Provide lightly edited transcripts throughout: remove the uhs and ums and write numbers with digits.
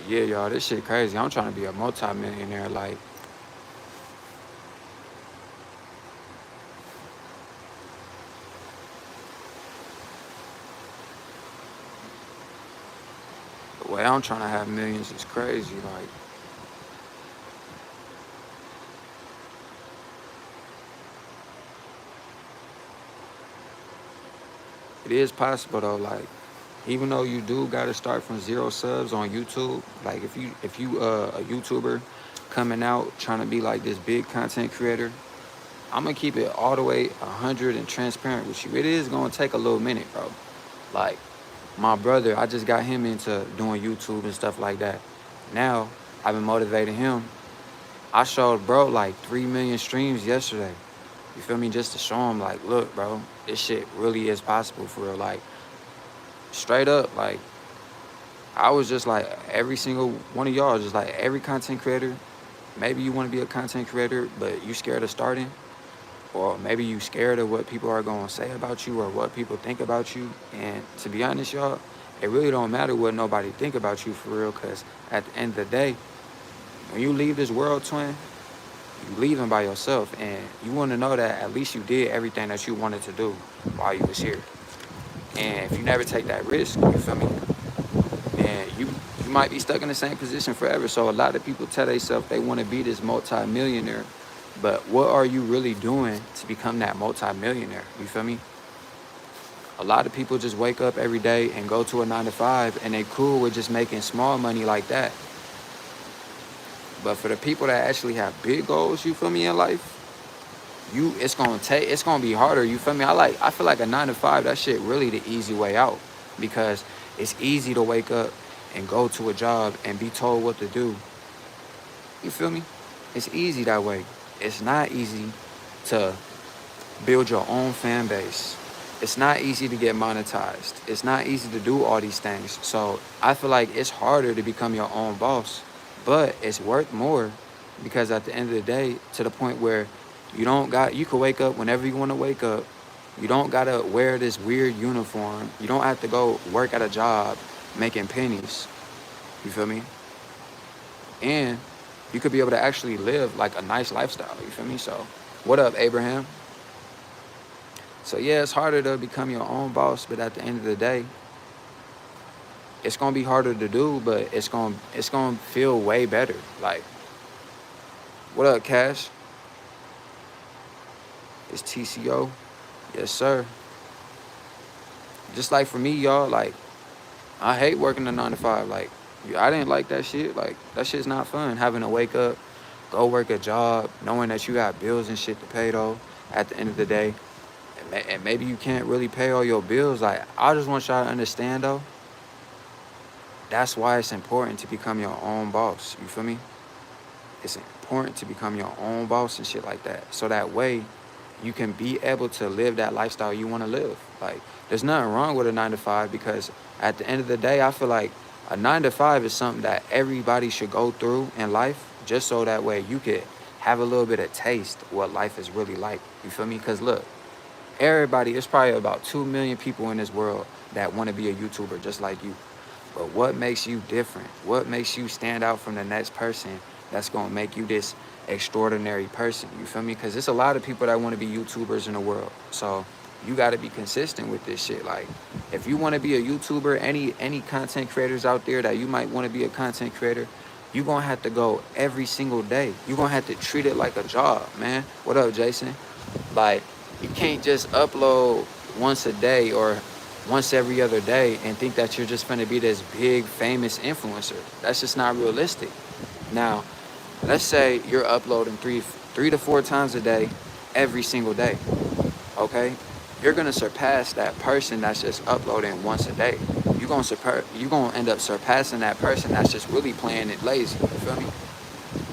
Yeah, y'all, this shit crazy. I'm trying to be a multi-millionaire. Like, the way I'm trying to have millions is crazy. Like, it is possible though. Like, even though you do got to start from 0 subs on YouTube, like if you a YouTuber coming out trying to be like this big content creator, I'm gonna keep it all the way 100 and transparent with you. It is gonna take a little minute, bro. Like my brother, I just got him into doing YouTube and stuff like that. Now I've been motivating him. I showed bro like 3 million streams yesterday. You feel me? Just to show him like, look, bro, this shit really is possible for real. Like straight up, like I was just like every single one of y'all, just like every content creator. Maybe you want to be a content creator, but you scared of starting, or maybe you scared of what people are gonna say about you or what people think about you. And to be honest, y'all, it really don't matter what nobody think about you for real, cause at the end of the day, when you leave this world, twin, you leaving by yourself, and you want to know that at least you did everything that you wanted to do while you was here. And if you never take that risk, you feel me? And you might be stuck in the same position forever. So a lot of people tell themselves they want to be this multi-millionaire, but what are you really doing to become that multi-millionaire? You feel me? A lot of people just wake up every day and go to a 9 to 5, and they cool with just making small money like that. But for the people that actually have big goals, you feel me, in life, it's gonna be harder. You feel me? I feel like a 9 to 5, that shit really the easy way out, because it's easy to wake up and go to a job and be told what to do. You feel me? It's easy that way. It's not easy to build your own fan base. It's not easy to get monetized. It's not easy to do all these things. So I feel like it's harder to become your own boss, but it's worth more, because at the end of the day, to the point where you can wake up whenever you want to wake up. You don't gotta wear this weird uniform. You don't have to go work at a job making pennies. You feel me? And you could be able to actually live like a nice lifestyle. You feel me? So, what up, Abraham? So yeah, it's harder to become your own boss, but at the end of the day, it's gonna be harder to do, but it's gonna feel way better. Like, what up, Cash? It's TCO. Yes, sir. Just like for me, y'all, like I hate working a 9 to 5. Like, I didn't like that shit. Like, that shit's not fun. Having to wake up, go work a job, knowing that you got bills and shit to pay though. At the end of the day, and maybe you can't really pay all your bills. Like, I just want y'all to understand though. That's why it's important to become your own boss. You feel me? It's important to become your own boss and shit like that. So that way, you can be able to live that lifestyle you want to live. Like, there's nothing wrong with a 9 to 5, because at the end of the day, I feel like a 9 to 5 is something that everybody should go through in life, just so that way you could have a little bit of taste what life is really like. You feel me? Because look, everybody, there's probably about 2 million people in this world that want to be a YouTuber just like you. But what makes you different? What makes you stand out from the next person that's going to make you this extraordinary person? You feel me? Because there's a lot of people that want to be YouTubers in the world. So you got to be consistent with this shit. Like, if you want to be a YouTuber, any content creators out there that you might want to be a content creator, you're going to have to go every single day. You're going to have to treat it like a job, man. What up, Jason? Like, you can't just upload once a day or once every other day and think that you're just going to be this big famous influencer. That's just not realistic. Now, let's say you're uploading three to four times a day, every single day. Okay, you're gonna surpass that person that's just uploading once a day. You're gonna end up surpassing that person that's just really playing it lazy. You feel me?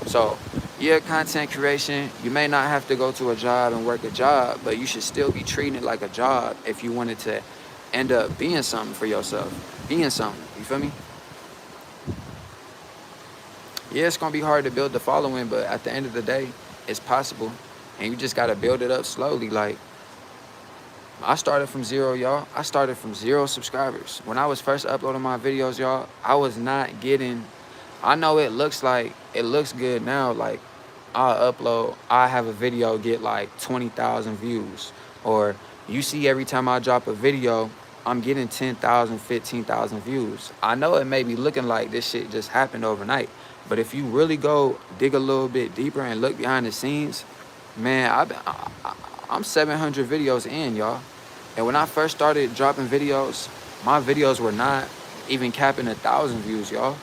So, yeah, content creation, you may not have to go to a job and work a job, but you should still be treating it like a job if you wanted to end up being something for yourself. Being something, you feel me? Yeah, it's gonna be hard to build the following, but at the end of the day, it's possible. And you just gotta build it up slowly. Like, I started from zero, y'all. I started from 0 subscribers. When I was first uploading my videos, y'all, I was not getting I know it looks good now. Like I have a video get like 20,000 views, or you see every time I drop a video, I'm getting 10,000, 15,000 views. I know it may be looking like this shit just happened overnight, but if you really go dig a little bit deeper and look behind the scenes, man, I'm 700 videos in, y'all. And when I first started dropping videos, my videos were not even capping 1,000 views, y'all.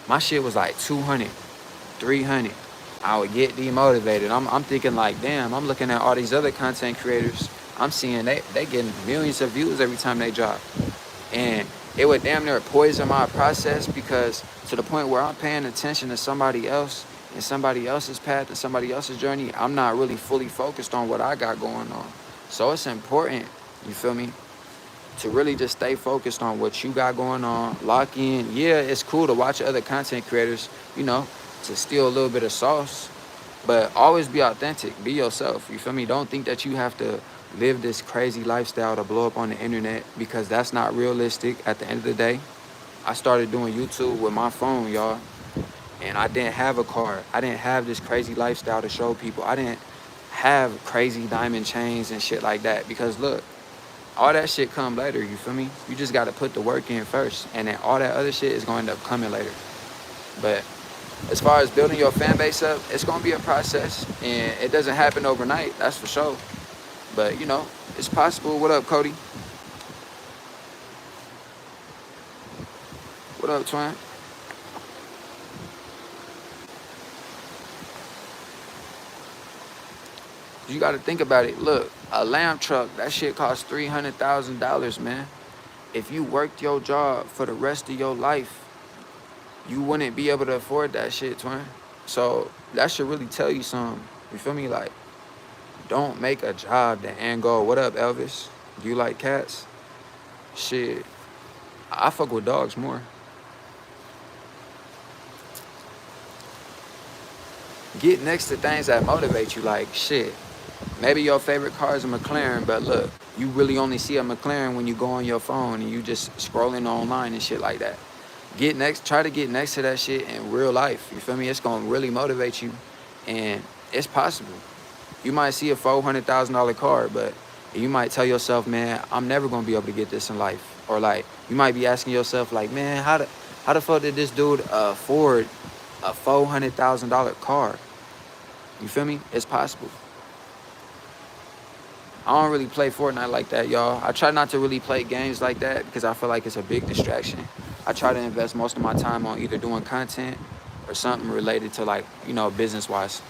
My shit was like 200, 300. I would get demotivated. I'm thinking like, damn, I'm looking at all these other content creators. I'm seeing they getting millions of views every time they drop. And it would damn near poison my process, because to the point where I'm paying attention to somebody else and somebody else's path and somebody else's journey, I'm not really fully focused on what I got going on. So it's important, you feel me, to really just stay focused on what you got going on. Lock in. Yeah, it's cool to watch other content creators, you know, to steal a little bit of sauce, but always be authentic. Be yourself. You feel me? Don't think that you have to live this crazy lifestyle to blow up on the internet, because that's not realistic at the end of the day. I started doing YouTube with my phone, y'all, and I didn't have a car. I didn't have this crazy lifestyle to show people. I didn't have crazy diamond chains and shit like that, because look, all that shit come later, you feel me? You just gotta put the work in first, and then all that other shit is going to end up coming later. But as far as building your fan base up, it's gonna be a process, and it doesn't happen overnight, that's for sure. But you know, it's possible. What up, Cody? What up, Twin? You gotta think about it. Look, a lamb truck, that shit costs $300,000, man. If you worked your job for the rest of your life, you wouldn't be able to afford that shit, twin. So that should really tell you something. You feel me? Like, don't make a job the end goal. What up, Elvis? Do you like cats? Shit, I fuck with dogs more. Get next to things that motivate you. Like, shit, maybe your favorite car is a McLaren, but look, you really only see a McLaren when you go on your phone and you just scrolling online and shit like that. Try to get next to that shit in real life. You feel me? It's gonna really motivate you, and it's possible. You might see a $400,000 car, but you might tell yourself, man, I'm never gonna be able to get this in life. Or like, you might be asking yourself, like, man, how the fuck did this dude afford a $400,000 car? You feel me? It's possible. I don't really play Fortnite like that, y'all. I try not to really play games like that because I feel like it's a big distraction. I try to invest most of my time on either doing content or something related to, like, you know, business-wise.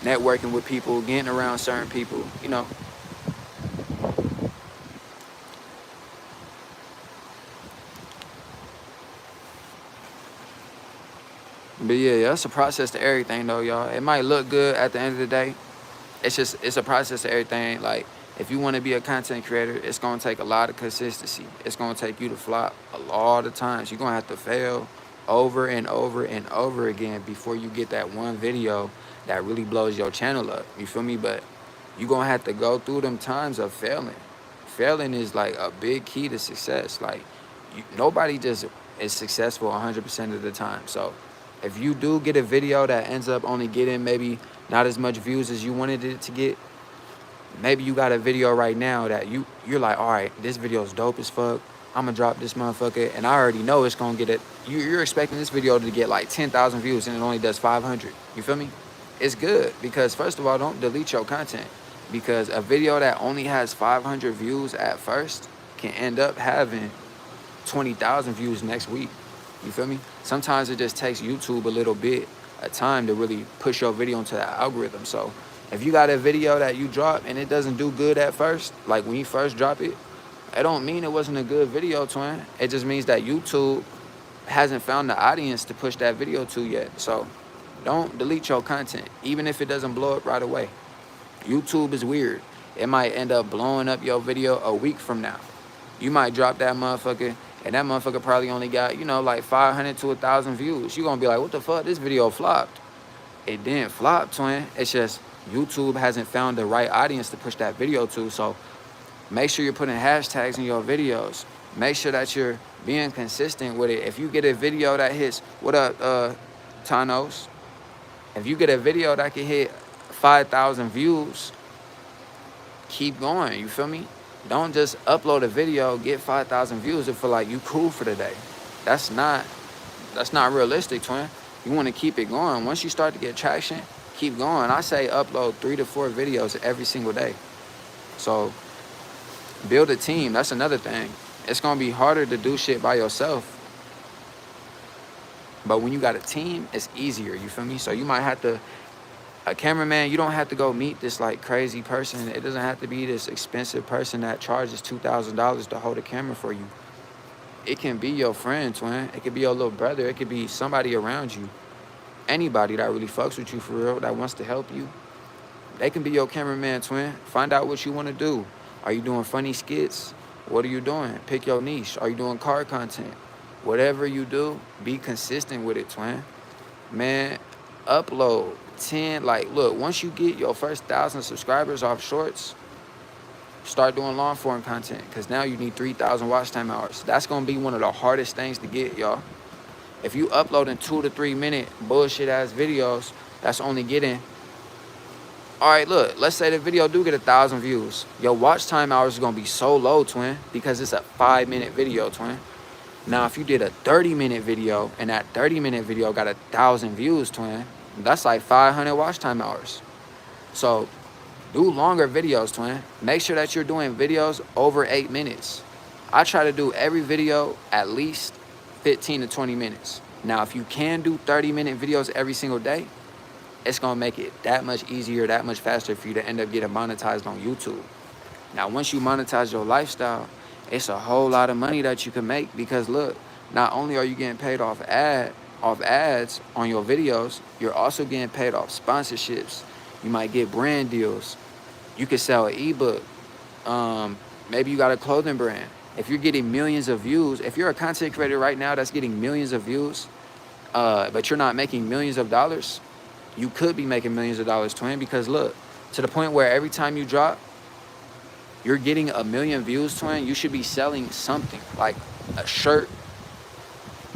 Networking with people, getting around certain people, you know. But yeah, it's a process to everything though, y'all. It might look good at the end of the day. It's a process to everything. Like, if you want to be a content creator, it's gonna take a lot of consistency. It's gonna take you to flop a lot of times. You're gonna have to fail over and over and over again before you get that one video that really blows your channel up. You feel me? But you're gonna have to go through them times of failing. Failing is like a big key to success. Like, nobody just is successful 100% of the time. So if you do get a video that ends up only getting maybe not as much views as you wanted it to get, maybe you got a video right now that you're like, all right, this video is dope as fuck. I'm gonna drop this motherfucker, and I already know it's gonna get it. You're expecting this video to get like 10,000 views, and it only does 500. You feel me? It's good, because first of all, don't delete your content, because a video that only has 500 views at first can end up having 20,000 views next week. You feel me? Sometimes it just takes YouTube a little bit of time to really push your video into the algorithm. So if you got a video that you drop and it doesn't do good at first, like when you first drop it, it don't mean it wasn't a good video, twin. It just means that YouTube hasn't found the audience to push that video to yet. So don't delete your content, even if it doesn't blow up right away. YouTube is weird. It might end up blowing up your video a week from now. You might drop that motherfucker, and that motherfucker probably only got, you know, like 500 to 1,000 views. You're gonna be like, what the fuck? This video flopped. It didn't flop, twin. It's just YouTube hasn't found the right audience to push that video to. So make sure you're putting hashtags in your videos. Make sure that you're being consistent with it. If you get a video that hits, what up, Tanos? If you get a video that can hit 5,000 views, keep going, you feel me? Don't just upload a video, get 5,000 views and feel like you cool for the day. That's not realistic, twin. You want to keep it going. Once you start to get traction, keep going. I say upload 3 to 4 videos every single day. So build a team. That's another thing. It's going to be harder to do shit by yourself. But when you got a team, it's easier, you feel me? So you might have to, a cameraman, you don't have to go meet this like crazy person. It doesn't have to be this expensive person that charges $2,000 to hold a camera for you. It can be your friend, twin. It could be your little brother. It could be somebody around you. Anybody that really fucks with you for real, that wants to help you. They can be your cameraman, twin. Find out what you want to do. Are you doing funny skits? What are you doing? Pick your niche. Are you doing car content? Whatever you do, be consistent with it, twin. Man, upload 10. Like, look, once you get your first 1,000 subscribers off shorts, start doing long form content, because now you need 3,000 watch time hours. That's going to be one of the hardest things to get, y'all. If you uploading 2 to 3 minute bullshit ass videos, that's only getting, all right, look, let's say the video do get 1,000 views. Your watch time hours is going to be so low, twin, because it's a 5-minute video, twin. Now, if you did a 30-minute video and that 30-minute video got 1,000 views, twin, that's like 500 watch time hours. So do longer videos, twin. Make sure that you're doing videos over 8 minutes. I try to do every video at least 15 to 20 minutes. Now, if you can do 30-minute videos every single day, it's going to make it that much easier, that much faster for you to end up getting monetized on YouTube. Now, once you monetize your lifestyle, it's a whole lot of money that you can make, because look, not only are you getting paid off ads on your videos, you're also getting paid off sponsorships. You might get brand deals. You could sell an ebook. Maybe you got a clothing brand. If you're getting millions of views, if you're a content creator right now that's getting millions of views, but you're not making millions of dollars, you could be making millions of dollars, twin, because look, to the point where every time you drop, you're getting 1 million views, twin. You should be selling something like a shirt,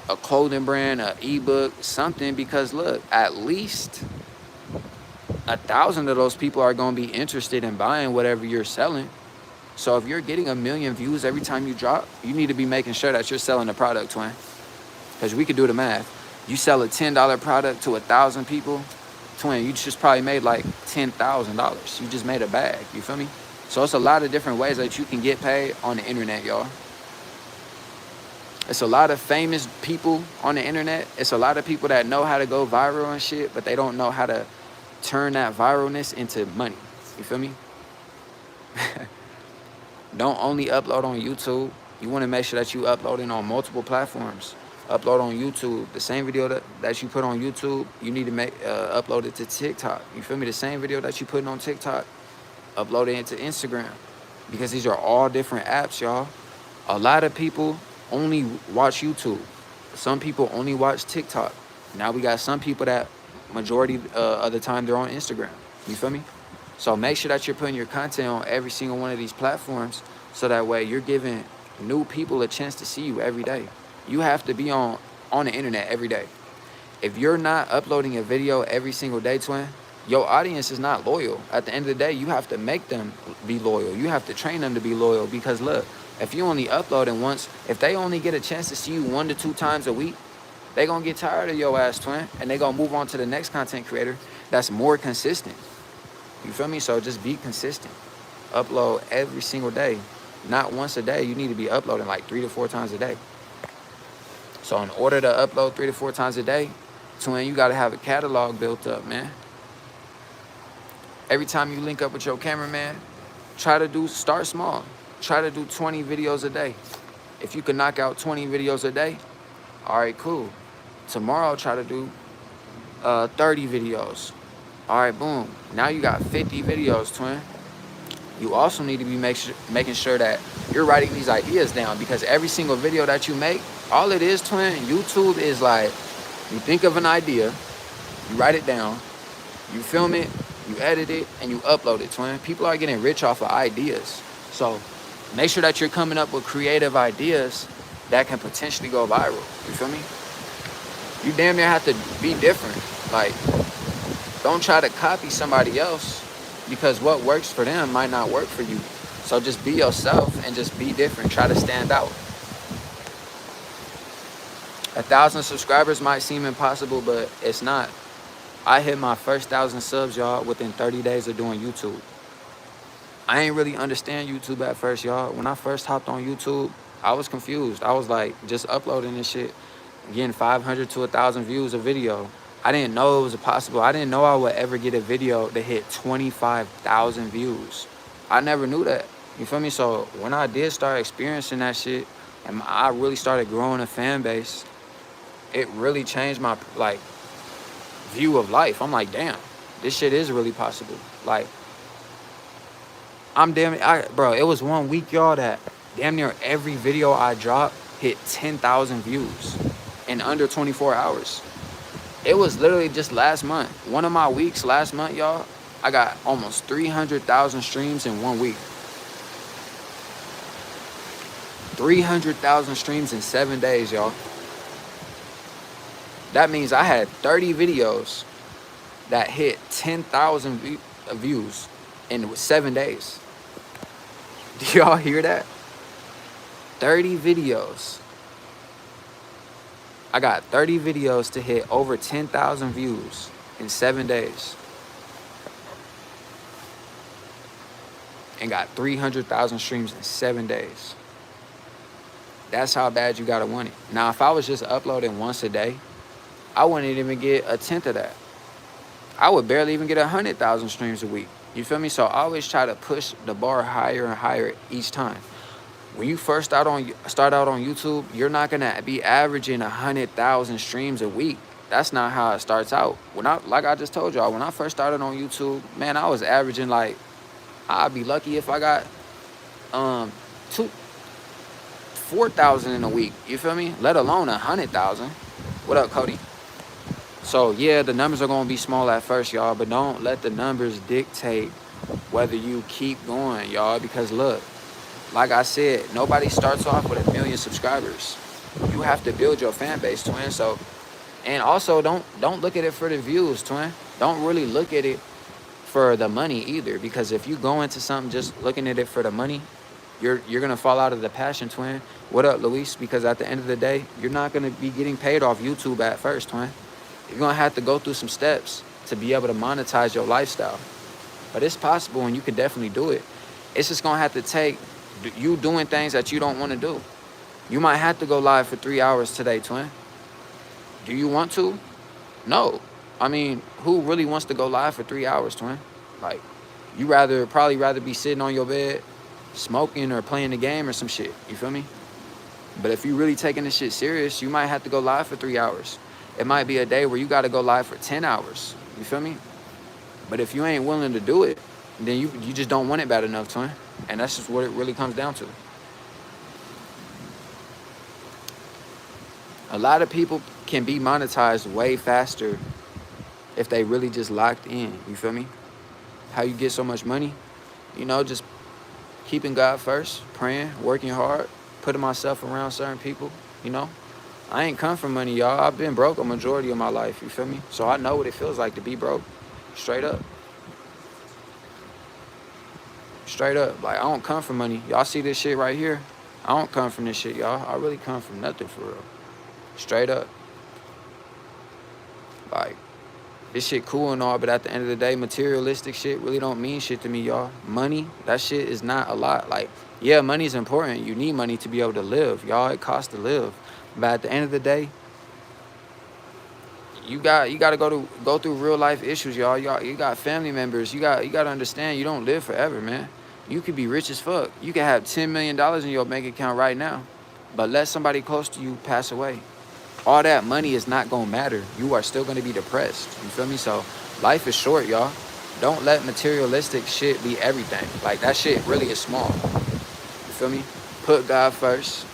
a clothing brand, an ebook, something, because look, at least 1,000 of those people are going to be interested in buying whatever you're selling. So if you're getting 1 million views every time you drop, you need to be making sure that you're selling the product, twin. Because we could do the math. You sell a $10 product to 1,000 people, twin, you just probably made like $10,000. You just made a bag, you feel me? So it's a lot of different ways that you can get paid on the internet, y'all. It's a lot of famous people on the internet. It's a lot of people that know how to go viral and shit, but they don't know how to turn that viralness into money. You feel me? Don't only upload on YouTube. You want to make sure that you uploading on multiple platforms. Upload on YouTube. The same video that you put on YouTube, you need to upload it to TikTok. You feel me? The same video that you putting on TikTok, upload it into Instagram. Because these are all different apps, y'all. A lot of people only watch YouTube. Some people only watch TikTok. Now we got some people that majority of the time they're on Instagram. You feel me? So make sure that you're putting your content on every single one of these platforms, so that way you're giving new people a chance to see you every day. You have to be on the internet every day. If you're not uploading a video every single day, twin, your audience is not loyal. At the end of the day, you have to make them be loyal. You have to train them to be loyal, because look, if you only uploading once, if they only get a chance to see you 1 to 2 times a week, they gonna get tired of your ass, twin, and they gonna move on to the next content creator that's more consistent. You feel me? So just be consistent. Upload every single day. Not once a day. You need to be uploading like 3 to 4 times a day. So in order to upload 3 to 4 times a day, twin, you gotta have a catalog built up, man. Every time you link up with your cameraman, start small. Try to do 20 videos a day. If you can knock out 20 videos a day, all right, cool. Tomorrow, try to do 30 videos. All right, boom. Now you got 50 videos, twin. You also need to be making sure that you're writing these ideas down, because every single video that you make, all it is, twin, YouTube is like, you think of an idea, you write it down, you film it, you edit it, and you upload it, twin. People are getting rich off of ideas. So Make sure that you're coming up with creative ideas that can potentially go viral. You feel me? You damn near have to be different. Like, don't try to copy somebody else because what works for them might not work for you. So just be yourself and just be different. Try to stand out. 1,000 subscribers might seem impossible, but it's not. I hit my first 1,000 subs, y'all, within 30 days of doing YouTube. I ain't really understand YouTube at first, y'all. When I first hopped on YouTube, I was confused. I was like, just uploading this shit, getting 500 to 1,000 views a video. I didn't know it was possible. I didn't know I would ever get a video that hit 25,000 views. I never knew that. You feel me? So when I did start experiencing that shit, and I really started growing a fan base, it really changed my like view of life. I'm like, damn, this shit is really possible. Like, bro, it was one week, y'all, that damn near every video I dropped hit 10,000 views in under 24 hours. It was literally just last month. One of my weeks last month, y'all, I got almost 300,000 streams in 1 week. 300,000 streams in 7 days, y'all. That means I had 30 videos that hit 10,000 views in 7 days. Do y'all hear that? 30 videos. I got 30 videos to hit over 10,000 views in 7 days. And got 300,000 streams in 7 days. That's how bad you gotta want it. Now, if I was just uploading once a day, I wouldn't even get a tenth of that. I would barely even get 100,000 streams a week. You feel me? So I always try to push the bar higher and higher each time. When you first start out on YouTube, you're not gonna be averaging 100,000 streams a week. That's not how it starts out. Like I just told y'all, when I first started on YouTube, man, I was averaging like, I'd be lucky if I got 4,000 in a week. You feel me? Let alone 100,000. What up, Cody? So yeah, the numbers are gonna be small at first, y'all, but don't let the numbers dictate whether you keep going, y'all, because look, like I said, nobody starts off with 1 million subscribers. You have to build your fan base, twin. So, and also don't look at it for the views, twin. Don't really look at it for the money either, because if you go into something just looking at it for the money, you're gonna fall out of the passion, twin. What up, Luis? Because at the end of the day, you're not gonna be getting paid off YouTube at first, twin. You're gonna have to go through some steps to be able to monetize your lifestyle. But it's possible, and you can definitely do it. It's just gonna have to take you doing things that you don't want to do. You might have to go live for 3 hours today, twin. Do you want to? No. I mean, who really wants to go live for 3 hours, twin? Like, you probably rather be sitting on your bed, smoking or playing the game or some shit. You feel me? But if you really taking this shit serious, you might have to go live for 3 hours. It might be a day where you got to go live for 10 hours. You feel me? But if you ain't willing to do it, then you just don't want it bad enough, twin. And that's just what it really comes down to. A lot of people can be monetized way faster if they really just locked in. You feel me? How you get so much money? You know, just keeping God first, praying, working hard, putting myself around certain people, you know? I ain't come from money, y'all. I've been broke a majority of my life, you feel me? So I know what it feels like to be broke, straight up. Straight up. Like, I don't come from money. Y'all see this shit right here? I don't come from this shit, y'all. I really come from nothing, for real. Straight up. Like, this shit cool and all, but at the end of the day, materialistic shit really don't mean shit to me, y'all. Money, that shit is not a lot. Like, yeah, money's important. You need money to be able to live, y'all. It costs to live. But at the end of the day, you got to go through real life issues, y'all. You got family members. You got to understand, you don't live forever, man. You could be rich as fuck. You could have $10 million in your bank account right now, but let somebody close to you pass away. All that money is not going to matter. You are still going to be depressed. You feel me? So life is short, y'all. Don't let materialistic shit be everything. Like, that shit really is small. You feel me? Put God first.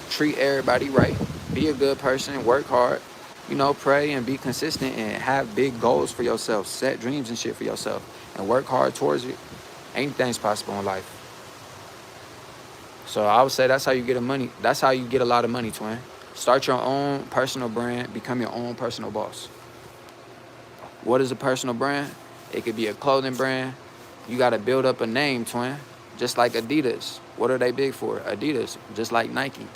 Treat everybody right. Be a good person. Work hard. You know, pray and be consistent and have big goals for yourself. Set dreams and shit for yourself and work hard towards it. Anything's possible in life. So I would say that's how you get that's how you get a lot of money, twin. Start your own personal brand, become your own personal boss. What is a personal brand? It could be a clothing brand. You got to build up a name, twin. Just like Adidas. What are they big for? Adidas. Just like Nike.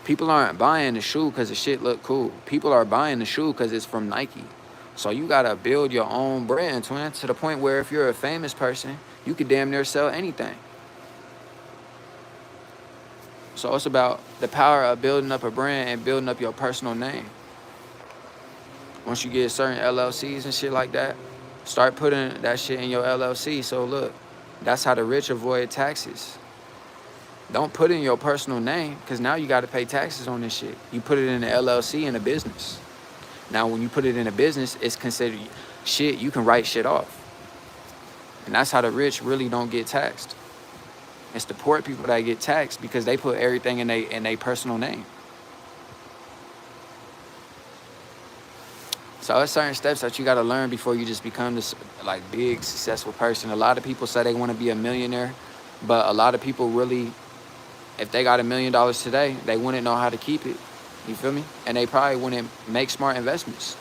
People aren't buying the shoe because the shit look cool. People are buying the shoe because it's from Nike. So you got to build your own brand, twin, to the point where if you're a famous person, you could damn near sell anything. So it's about the power of building up a brand and building up your personal name. Once you get certain LLCs and shit like that, start putting that shit in your LLC. So look, that's how the rich avoid taxes. Don't put in your personal name, because now you got to pay taxes on this shit. You put it in the LLC in a business. Now, when you put it in a business, it's considered shit. You can write shit off. And that's how the rich really don't get taxed. It's the poor people that get taxed because they put everything in their personal name. So there's certain steps that you got to learn before you just become this like big successful person. A lot of people say they want to be a millionaire, but a lot of people really, if they got $1 million today, they wouldn't know how to keep it. You feel me? And they probably wouldn't make smart investments.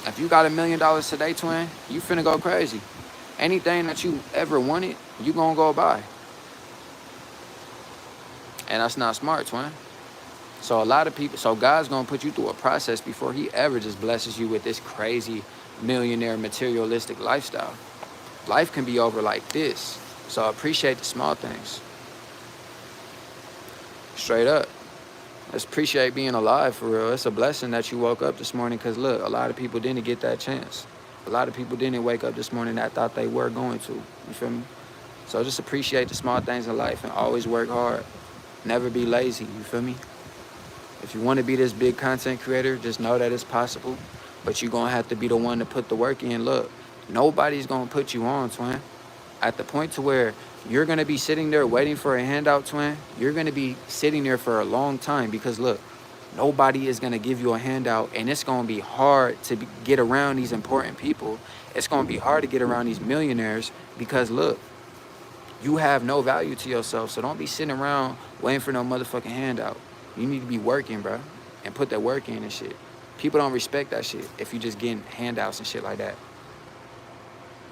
If you got $1 million today, twin, you finna go crazy. Anything that you ever wanted, you gonna go buy. And that's not smart, twin. So God's gonna put you through a process before he ever just blesses you with this crazy millionaire materialistic lifestyle. Life can be over like this. So appreciate the small things. Straight up. Let's appreciate being alive, for real. It's a blessing that you woke up this morning, because look, a lot of people didn't get that chance. A lot of people didn't wake up this morning that thought they were going to. You feel me? So just appreciate the small things in life and always work hard. Never be lazy. You feel me? If you want to be this big content creator, just know that it's possible. But you're going to have to be the one to put the work in. Look, nobody's going to put you on, twin. At the point to where you're going to be sitting there waiting for a handout, twin, you're going to be sitting there for a long time, because look, nobody is going to give you a handout, and it's going to be hard to get around these important people. It's going to be hard to get around these millionaires, because look, you have no value to yourself. So don't be sitting around waiting for no motherfucking handout. You need to be working, bro, and put that work in and shit. People don't respect that shit if you just getting handouts and shit like that.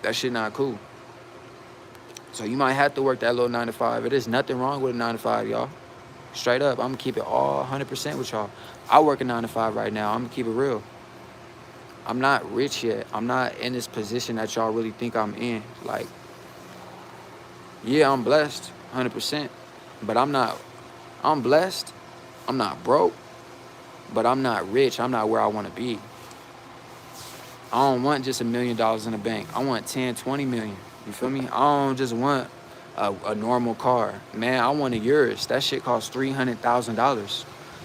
That shit not cool. So you might have to work that little 9 to 5. It is nothing wrong with a 9 to 5, y'all. Straight up, I'm gonna keep it all 100% with y'all. I work a 9 to 5 right now. I'm gonna keep it real. I'm not rich yet. I'm not in this position that y'all really think I'm in. Like, yeah, I'm blessed 100%, but I'm blessed. I'm not broke, but I'm not rich. I'm not where I want to be. I don't want just $1 million in the bank. I want 10, 20 million. You feel me? I don't just want a normal car. Man, I want a Urus. That shit costs $300,000.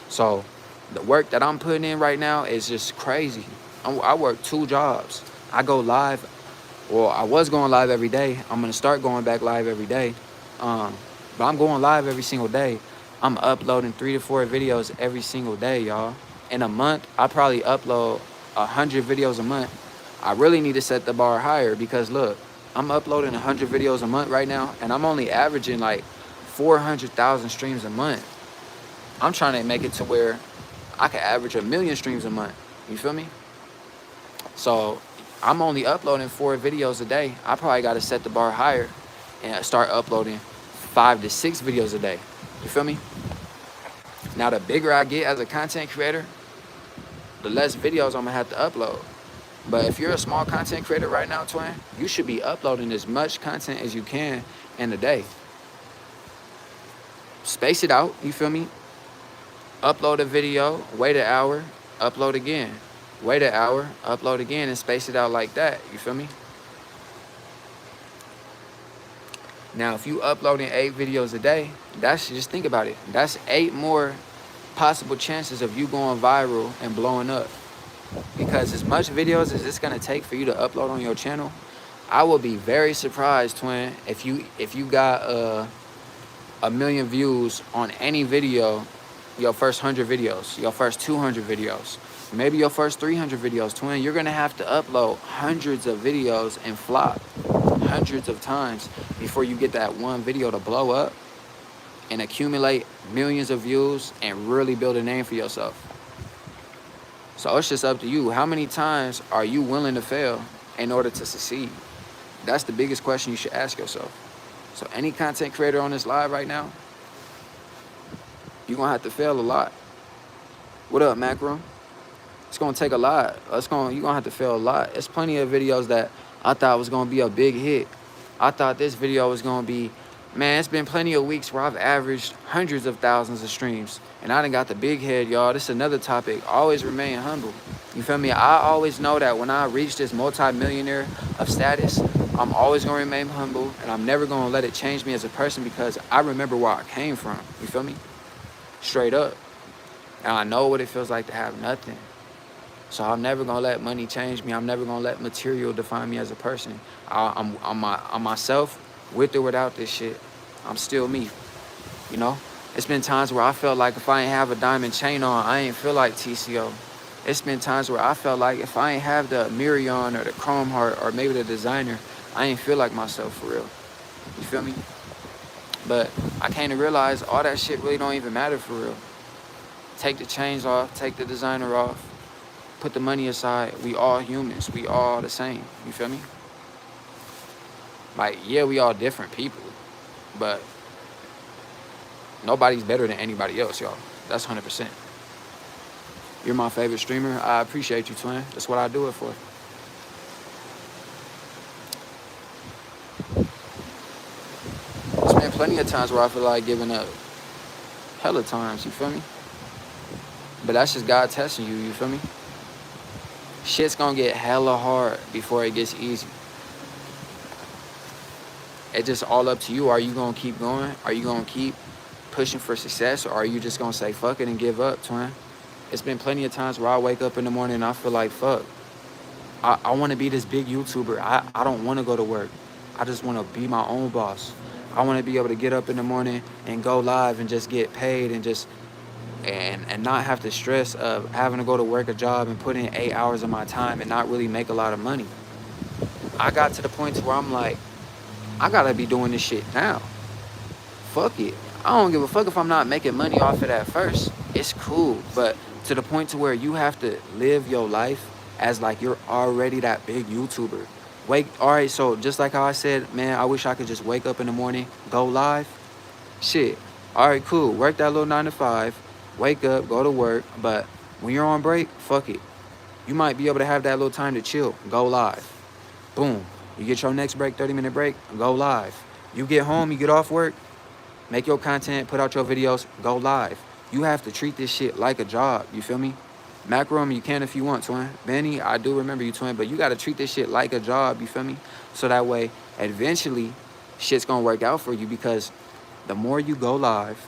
So the work that I'm putting in right now is just crazy. I work 2 jobs. I go live. Well, I was going live every day. I'm going to start going back live every day. But I'm going live every single day. I'm uploading 3 to 4 videos every single day, y'all. In a month, I probably upload 100 videos a month. I really need to set the bar higher, because look, I'm uploading 100 videos a month right now, and I'm only averaging like 400,000 streams a month. I'm trying to make it to where I can average 1 million streams a month. You feel me? So I'm only uploading 4 videos a day. I probably got to set the bar higher and start uploading 5 to 6 videos a day. You feel me? Now, the bigger I get as a content creator, the less videos I'm gonna have to upload. But if you're a small content creator right now, twin, you should be uploading as much content as you can in a day. Space it out, you feel me? Upload a video, wait an hour, upload again. Wait an hour, upload again, and space it out like that, you feel me? Now, if you uploading 8 videos a day, just think about it. That's 8 more possible chances of you going viral and blowing up. Because as much videos as it's gonna take for you to upload on your channel, I will be very surprised, twin, if you got 1 million views on any video, your first 100 videos, your first 200 videos, maybe your first 300 videos, twin. You're gonna have to upload hundreds of videos and flop hundreds of times before you get that one video to blow up. and accumulate millions of views and really build a name for yourself. So it's just up to you. How many times are you willing to fail in order to succeed? That's the biggest question you should ask yourself. So any content creator on this live right now, you're going to have to fail a lot. What up, Macro? It's going to take a lot. You're going to have to fail a lot. There's plenty of videos that I thought was going to be a big hit. I thought this video was going to be, man, it's been plenty of weeks where I've averaged hundreds of thousands of streams. And I done got the big head, y'all. This is another topic. Always remain humble. You feel me? I always know that when I reach this multi-millionaire of status, I'm always going to remain humble. And I'm never going to let it change me as a person because I remember where I came from. You feel me? Straight up. And I know what it feels like to have nothing. So I'm never going to let money change me. I'm never going to let material define me as a person. I'm myself, with or without this shit. I'm still me, you know? It's been times where I felt like if I ain't have a diamond chain on, I ain't feel like TCO. It's been times where I felt like if I ain't have the Mirion or the Chrome Heart or maybe the designer, I ain't feel like myself for real. You feel me? But I came to realize all that shit really don't even matter for real. Take the chains off, take the designer off, put the money aside. We all humans. We all the same. You feel me? Like, yeah, we all different people, but nobody's better than anybody else, y'all. That's 100%. You're my favorite streamer. I appreciate you, twin. That's what I do it for. There's been plenty of times where I feel like giving up. Hella times, you feel me? But that's just God testing you, you feel me? Shit's gonna get hella hard before it gets easy. It's just all up to you. Are you gonna keep going? Are you gonna keep pushing for success? Or are you just gonna say fuck it and give up, twin? It's been plenty of times where I wake up in the morning and I feel like fuck. I wanna be this big YouTuber. I don't wanna go to work. I just wanna be my own boss. I wanna be able to get up in the morning and go live and just get paid and just and not have the stress of having to go to work a job and put in 8 hours of my time and not really make a lot of money. I got to the point to where I'm like, I gotta be doing this shit now. Fuck it. I don't give a fuck if I'm not making money off of that first. It's cool. But to the point to where you have to live your life as like you're already that big YouTuber. Alright, so just like how I said, man, I wish I could just wake up in the morning, go live. Shit. Alright, cool. Work that little 9 to 5. Wake up, go to work. But when you're on break, fuck it. You might be able to have that little time to chill. Go live. Boom. You get your next break, 30-minute break, go live. You get home, you get off work, make your content, put out your videos, go live. You have to treat this shit like a job, you feel me? Macroom, you can if you want, twin. Benny, I do remember you, twin, but you got to treat this shit like a job, you feel me? So that way, eventually, shit's going to work out for you because the more you go live,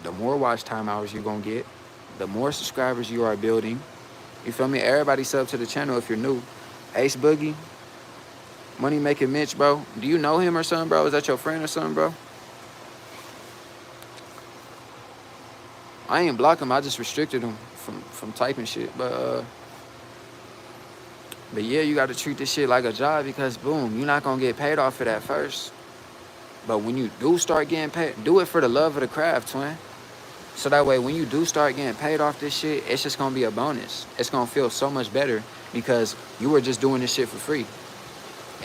the more watch time hours you're going to get, the more subscribers you are building. You feel me? Everybody sub to the channel if you're new. Ace Boogie. Money Making Mitch, bro. Do you know him or something, bro? Is that your friend or something, bro? I ain't block him. I just restricted him from typing shit. But yeah, you got to treat this shit like a job because, boom, you're not going to get paid off for that first. But when you do start getting paid, do it for the love of the craft, twin. So that way, when you do start getting paid off this shit, it's just going to be a bonus. It's going to feel so much better because you were just doing this shit for free.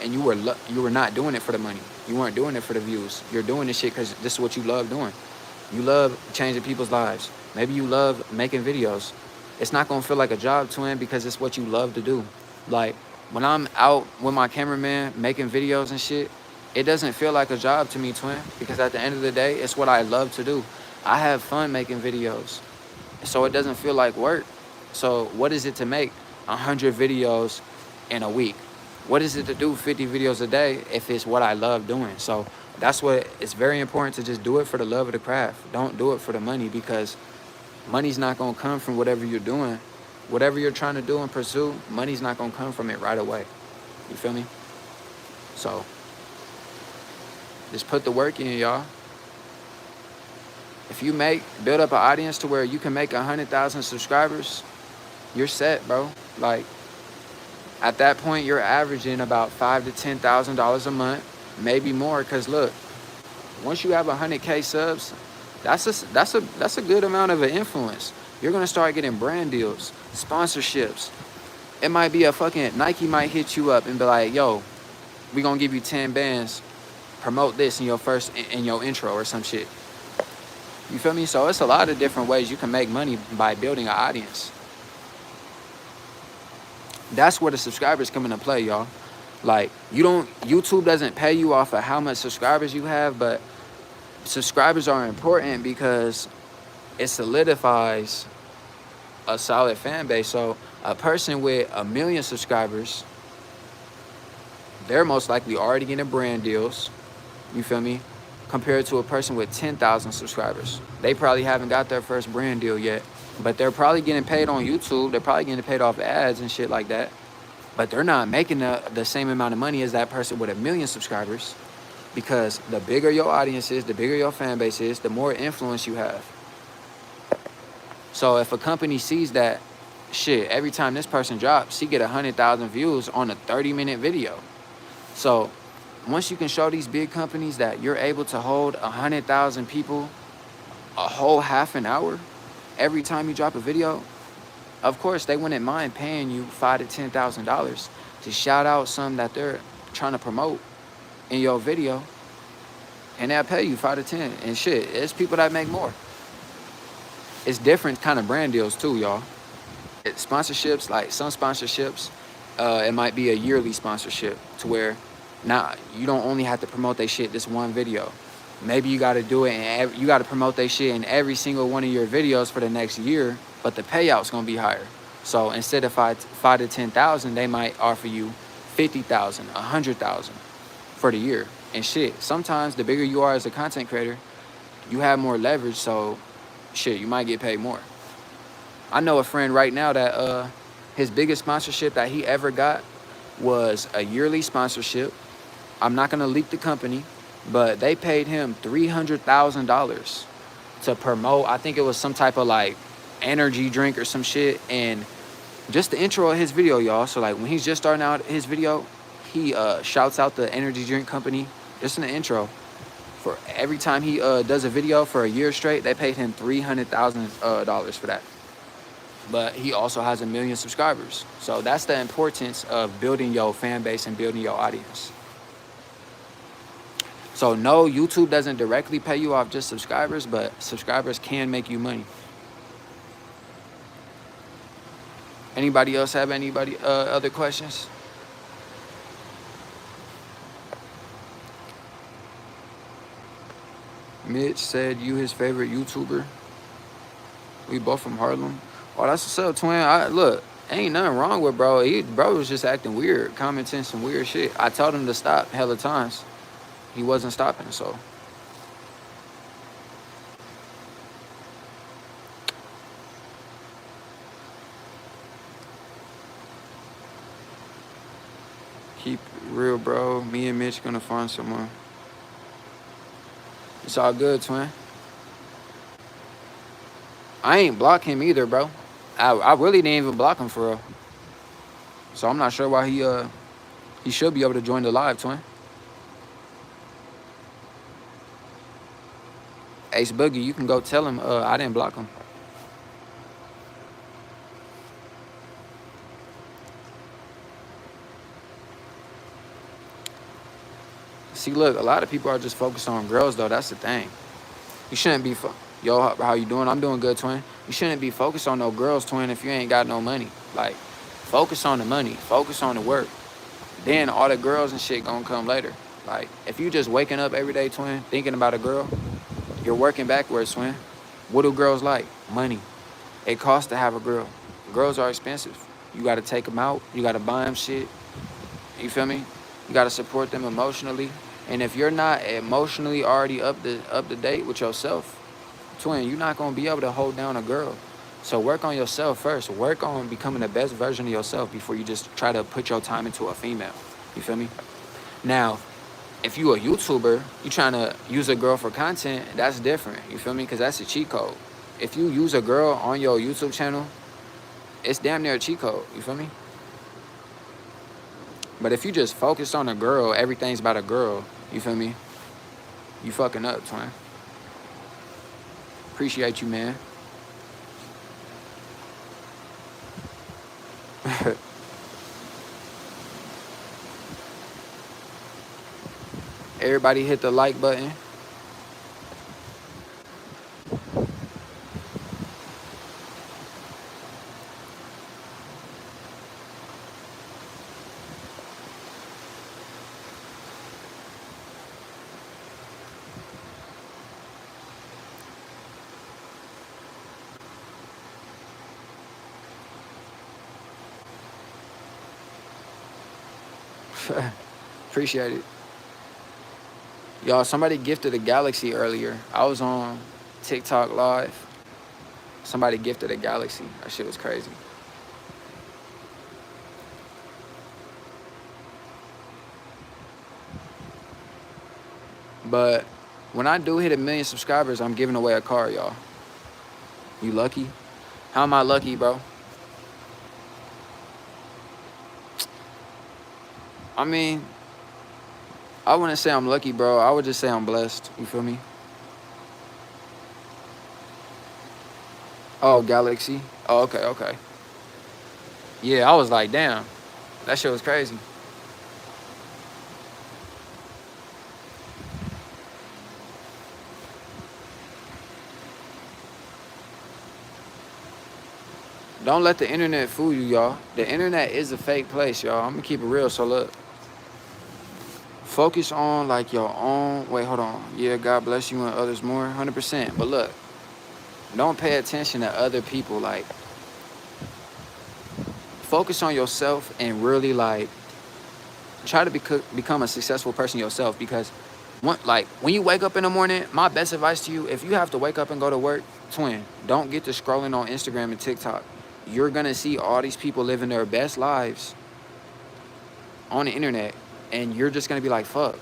And you were not doing it for the money. You weren't doing it for the views. You're doing this shit because this is what you love doing. You love changing people's lives. Maybe you love making videos. It's not going to feel like a job, twin, because it's what you love to do. Like, when I'm out with my cameraman making videos and shit, it doesn't feel like a job to me, twin, because at the end of the day, it's what I love to do. I have fun making videos, so it doesn't feel like work. So what is it to make 100 videos in a week? What is it to do 50 videos a day if it's what I love doing? So that's what it's very important to just do it for the love of the craft. Don't do it for the money because money's not going to come from whatever you're doing. Whatever you're trying to do and pursue, money's not going to come from it right away. You feel me? So just put the work in, y'all. If you build up an audience to where you can make 100,000 subscribers, you're set, bro. Like, at that point, you're averaging about $5,000 to $10,000 a month, maybe more. Because look, once you have 100K subs, That's a good amount of an influence. You're gonna start getting brand deals, sponsorships. It might be a fucking Nike might hit you up and be like, yo, we gonna give you 10 bands, promote this in your in your intro or some shit. You feel me? So it's a lot of different ways you can make money by building an audience. That's where the subscribers come into play, y'all. Like, YouTube doesn't pay you off of how much subscribers you have, but subscribers are important because it solidifies a solid fan base. So a person with 1 million subscribers, they're most likely already getting brand deals. You feel me? Compared to a person with 10,000 subscribers. They probably haven't got their first brand deal yet, but they're probably getting paid on YouTube. They're probably getting paid off ads and shit like that. But they're not making the same amount of money as that person with 1 million subscribers, because the bigger your audience is, the bigger your fan base is, the more influence you have. So if a company sees that, shit, every time this person drops, he get 100,000 views on a 30-minute video. So once you can show these big companies that you're able to hold 100,000 people a whole half an hour every time you drop a video, of course they wouldn't mind paying you $5,000 to $10,000 to shout out some that they're trying to promote in your video, and they'll pay you 5 to 10. And shit, it's people that make more. It's different kind of brand deals too, y'all. Sponsorships, like some sponsorships, it might be a yearly sponsorship to where now you don't only have to promote their shit this one video. Maybe you got to do it and you got to promote their shit in every single one of your videos for the next year, but the payout's gonna be higher. So instead of 5 to 10,000, they might offer you 50,000, 100,000 for the year. And shit, sometimes the bigger you are as a content creator, you have more leverage. So shit, you might get paid more. I know a friend right now that his biggest sponsorship that he ever got was a yearly sponsorship. I'm not gonna leak the company, but they paid him $300,000 to promote. I think it was some type of like energy drink or some shit, and just the intro of his video, y'all. So like when he's just starting out his video, he shouts out the energy drink company just in the intro. For every time he does a video for a year straight, they paid him $300,000 for that. But he also has 1 million subscribers. So that's the importance of building your fan base and building your audience. So no, YouTube doesn't directly pay you off just subscribers, but subscribers can make you money. Anybody else have other questions? Mitch said you his favorite YouTuber. We both from Harlem. Oh, that's what's up, twin. Look, ain't nothing wrong with bro. Bro was just acting weird, commenting some weird shit. I told him to stop hella times. He wasn't stopping, so. Keep it real, bro. Me and Mitch gonna find someone. It's all good, twin. I ain't block him either, bro. I really didn't even block him for real. So I'm not sure why he should be able to join the live, twin. Ace Boogie, you can go tell him I didn't block him. See, look, a lot of people are just focused on girls, though. That's the thing. You shouldn't be... Yo, how you doing? I'm doing good, twin. You shouldn't be focused on no girls, twin, if you ain't got no money. Like, focus on the money. Focus on the work. Then all the girls and shit gonna come later. Like, if you just waking up every day, twin, thinking about a girl, you're working backwards, twin. What do girls like? Money. It costs to have a girl. Girls are expensive. You got to take them out. You got to buy them shit. You feel me? You got to support them emotionally. And if you're not emotionally already up to date with yourself, twin, you're not going to be able to hold down a girl. So work on yourself first. Work on becoming the best version of yourself before you just try to put your time into a female. You feel me? Now, if you a YouTuber, you trying to use a girl for content, that's different. You feel me? Because that's a cheat code. If you use a girl on your YouTube channel, it's damn near a cheat code. You feel me? But if you just focus on a girl, everything's about a girl, you feel me? You fucking up, twin. Appreciate you, man. Everybody hit the like button. Appreciate it. Y'all, somebody gifted a Galaxy earlier. I was on TikTok live. Somebody gifted a Galaxy. That shit was crazy. But when I do hit 1 million subscribers, I'm giving away a car, y'all. You lucky? How am I lucky, bro? I mean, I wouldn't say I'm lucky, bro. I would just say I'm blessed. You feel me? Oh, Galaxy. Oh, okay, okay. Yeah, I was like, damn. That shit was crazy. Don't let the internet fool you, y'all. The internet is a fake place, y'all. I'm gonna keep it real. So look, focus on like your own. Wait, hold on. Yeah, God bless you and others more, 100%. But look, don't pay attention to other people. Like, focus on yourself and really like try to become a successful person yourself. Because when you wake up in the morning, my best advice to you, if you have to wake up and go to work, twin, don't get to scrolling on Instagram and TikTok. You're gonna see all these people living their best lives on the internet, and you're just gonna be like, fuck,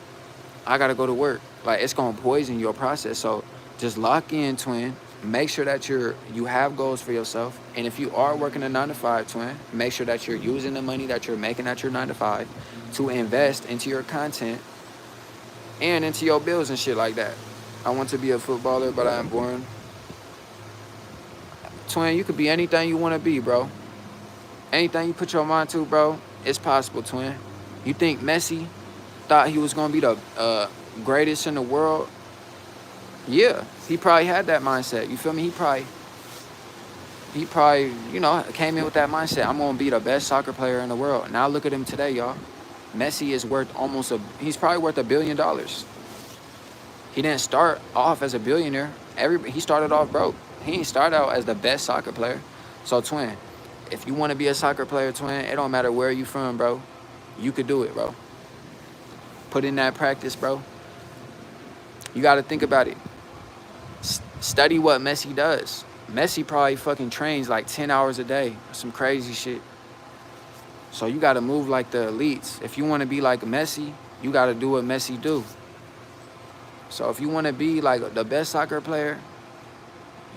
I gotta go to work. Like, it's gonna poison your process. So just lock in, twin. Make sure that you have goals for yourself. And if you are working a 9-to-5, twin, make sure that you're using the money that you're making at your 9-to-5 to invest into your content and into your bills and shit like that. I want to be a footballer, but I am born. Twin, you could be anything you want to be, bro. Anything you put your mind to, bro, it's possible, twin. You think Messi thought he was going to be the greatest in the world? Yeah, he probably had that mindset. You feel me? He probably, came in with that mindset. I'm going to be the best soccer player in the world. Now look at him today, y'all. Messi is worth he's probably worth $1 billion. He didn't start off as a billionaire. He started off broke. He didn't start out as the best soccer player. So, twin, if you want to be a soccer player, twin, it don't matter where you from, bro. You could do it, bro. Put in that practice, bro. You got to think about it. Study what Messi does. Messi probably fucking trains like 10 hours a day. Some crazy shit. So you got to move like the elites. If you want to be like Messi, you got to do what Messi do. So if you want to be like the best soccer player,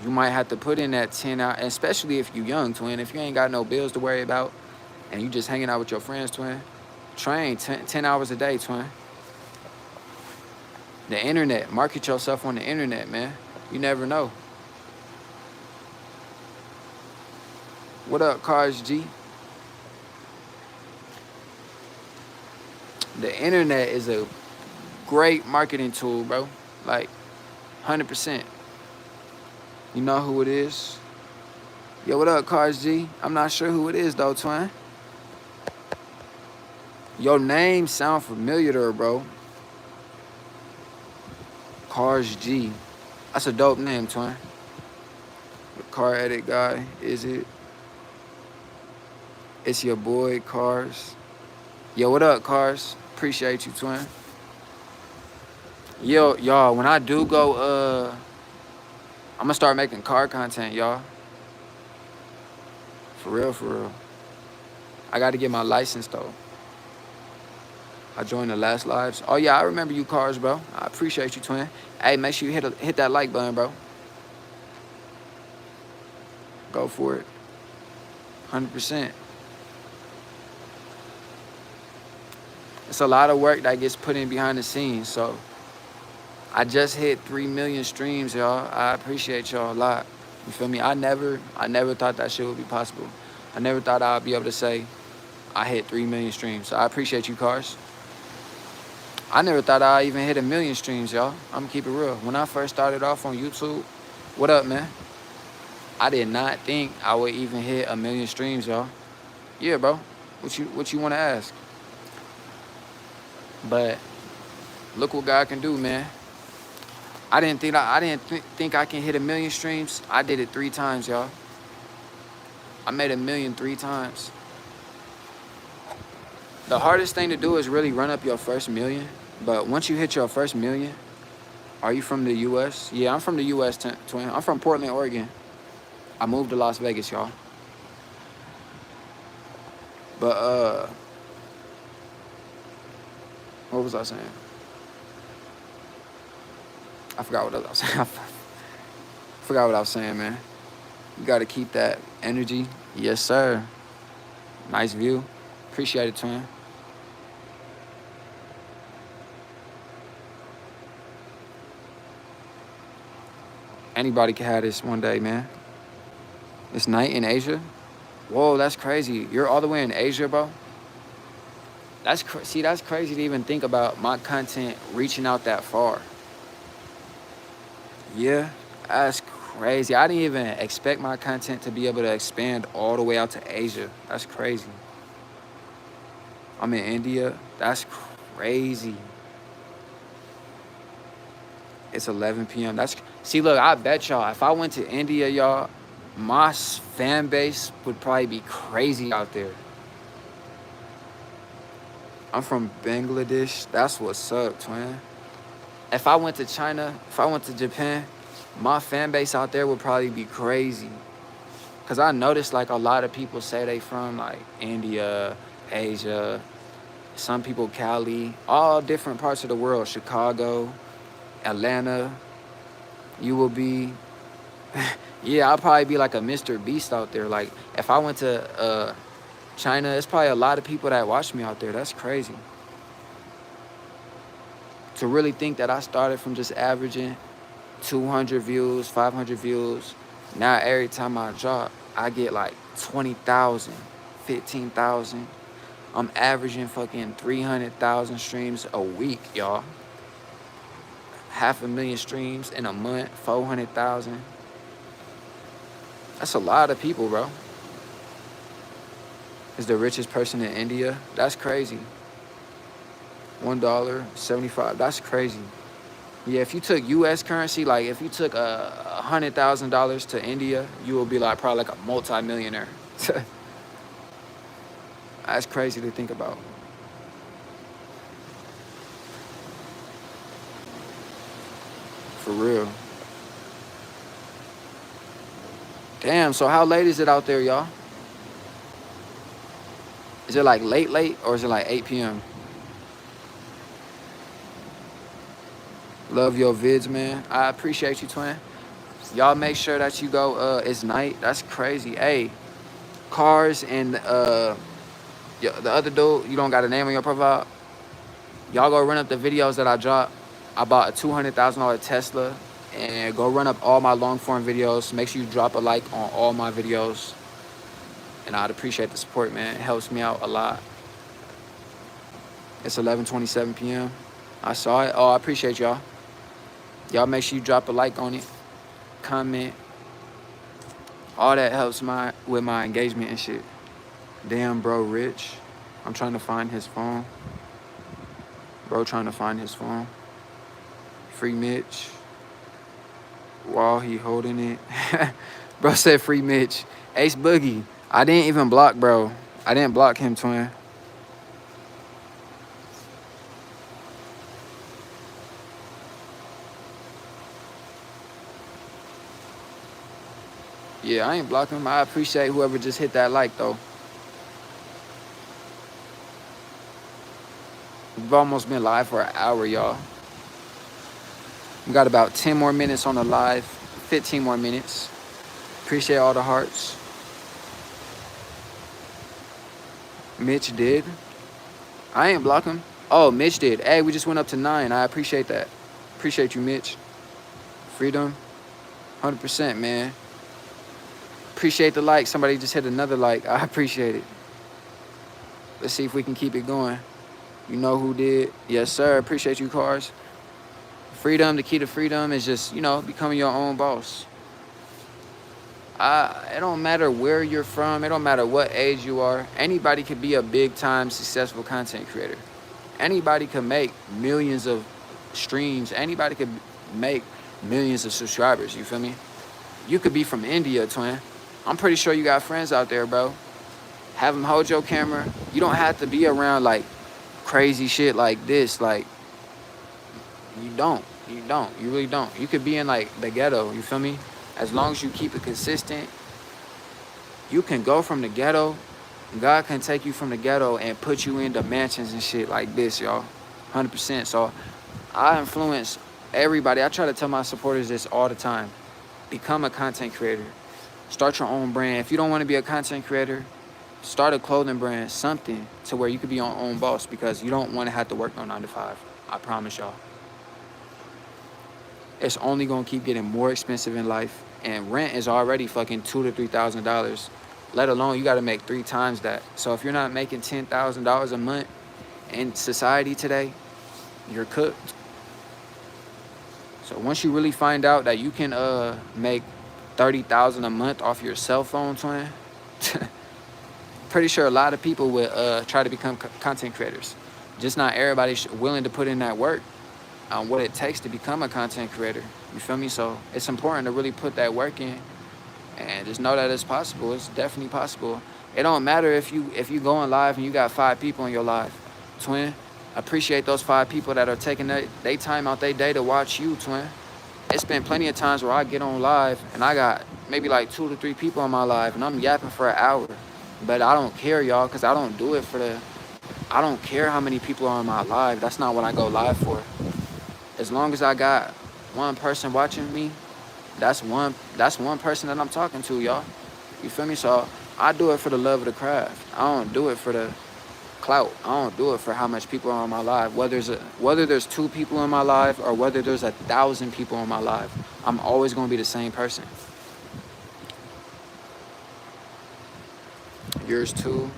you might have to put in that 10 hours, especially if you young, twin. If you ain't got no bills to worry about and you just hanging out with your friends, twin, train 10 hours a day, twin. The internet, market yourself on the internet, man. You never know. What up, Cars G? The internet is a great marketing tool, bro. Like, 100%. You know who it is? Yo, what up, Cars G? I'm not sure who it is, though, twin. Your name sound familiar to her, bro. Cars G. That's a dope name, twin. The car edit guy, is it? It's your boy, Cars. Yo, what up, Cars? Appreciate you, twin. Yo, y'all, when I do go, I'm gonna start making car content, y'all. For real, for real. I gotta get my license, though. I joined the last lives. Oh, yeah, I remember you, Cars, bro. I appreciate you, twin. Hey, make sure you hit that like button, bro. Go for it. 100%. It's a lot of work that gets put in behind the scenes, so I just hit 3 million streams, y'all. I appreciate y'all a lot. You feel me? I never thought that shit would be possible. I never thought I'd be able to say I hit 3 million streams. So I appreciate you, Cars. I never thought I'd even hit 1 million streams, y'all. I'm gonna keep it real. When I first started off on YouTube, what up, man? I did not think I would even hit 1 million streams, y'all. Yeah, bro. What you want to ask? But look what God can do, man. I didn't think I can hit 1 million streams. I did it 3 times, y'all. I made 1 million 3 times. The hardest thing to do is really run up your first million. But once you hit your first million, are you from the U.S.? Yeah, I'm from the U.S., twin. I'm from Portland, Oregon. I moved to Las Vegas, y'all. But, what was I saying? I forgot what I was saying. I forgot what I was saying, man. You got to keep that energy. Yes, sir. Nice view. Appreciate it, twin. Anybody can have this one day, man. It's night in Asia. Whoa, that's crazy. You're all the way in Asia, bro? See, that's crazy to even think about my content reaching out that far. Yeah, that's crazy. I didn't even expect my content to be able to expand all the way out to Asia. That's crazy. I'm in India. That's crazy. It's 11 p.m. See, look, I bet y'all, if I went to India, y'all, my fan base would probably be crazy out there. I'm from Bangladesh. That's what's up, twin. If I went to China, if I went to Japan, my fan base out there would probably be crazy. Because I noticed, like, a lot of people say they from, like, India, Asia, some people Cali, all different parts of the world, Chicago, Atlanta. You will be, yeah, I'll probably be like a Mr. Beast out there. Like, if I went to China, it's probably a lot of people that watch me out there. That's crazy. To really think that I started from just averaging 200 views, 500 views. Now every time I drop, I get like 20,000, 15,000. I'm averaging fucking 300,000 streams a week, y'all. 500,000 streams in a month, 400,000. That's a lot of people, bro. Is the richest person in India? That's crazy. $1.75. That's crazy. Yeah, if you took U.S. currency, like if you took $100,000 to India, you will be like probably like a multi-millionaire. That's crazy to think about. For real. Damn, so how late is it out there, y'all? Is it like late, or is it like 8 p.m.? Love your vids, man. I appreciate you, twin. Y'all make sure that you go, it's night. That's crazy. Hey, Cars and the other dude, you don't got a name on your profile? Y'all go run up the videos that I dropped. I bought a $200,000 Tesla, and go run up all my long form videos. Make sure you drop a like on all my videos. And I'd appreciate the support, man. It helps me out a lot. It's 11:27 p.m. I saw it. Oh, I appreciate y'all. Y'all make sure you drop a like on it. Comment. All that helps with my engagement and shit. Damn, bro, Rich. I'm trying to find his phone. Bro trying to find his phone. Free Mitch. While he holding it. Bro said free Mitch. Ace Boogie. I didn't even block, bro. I didn't block him, twin. Yeah, I ain't blocking him. I appreciate whoever just hit that like, though. We've almost been live for an hour, y'all. We got about 10 more minutes on the live. 15 more minutes. Appreciate all the hearts. Mitch did. I ain't block him. Oh, Mitch did. Hey, we just went up to 9. I appreciate that. Appreciate you, Mitch. Freedom, 100%, man. Appreciate the like. Somebody just hit another like. I appreciate it. Let's see if we can keep it going. You know who did? Yes, sir. Appreciate you, Cars. Freedom, the key to freedom is just, becoming your own boss. It don't matter where you're from. It don't matter what age you are. Anybody could be a big-time successful content creator. Anybody could make millions of streams. Anybody could make millions of subscribers. You feel me? You could be from India, twin. I'm pretty sure you got friends out there, bro. Have them hold your camera. You don't have to be around, like, crazy shit like this. Like, you don't. You really don't. You could be in, like, the ghetto. You feel me? As long as you keep it consistent, you can go from the ghetto. God can take you from the ghetto and put you into mansions and shit like this, y'all. 100%. So I influence everybody. I try to tell my supporters this all the time. Become a content creator. Start your own brand. If you don't want to be a content creator, start a clothing brand, something to where you could be your own boss, because you don't want to have to work no 9 to 5. I promise y'all. It's only going to keep getting more expensive in life. And rent is already fucking $2,000 to $3,000. Let alone you got to make 3 times that. So if you're not making $10,000 a month in society today, you're cooked. So once you really find out that you can make $30,000 a month off your cell phone, twin, pretty sure a lot of people would try to become content creators. Just not everybody's willing to put in that work on what it takes to become a content creator. You feel me? So it's important to really put that work in and just know that it's possible. It's definitely possible. It don't matter if you going live and you got 5 people in your live, twin. Appreciate those 5 people that are taking their time out their day to watch you, twin. It's been plenty of times where I get on live and I got maybe like 2 to 3 people on my live and I'm yapping for an hour. But I don't care, y'all, because I don't do it I don't care how many people are on my live. That's not what I go live for. As long as I got one person watching me, that's one person that I'm talking to, y'all. You feel me? So I do it for the love of the craft. I don't do it for the clout. I don't do it for how much people are on my live. Whether there's 2 people on my live or whether there's 1,000 people on my live, I'm always gonna be the same person. Yours too.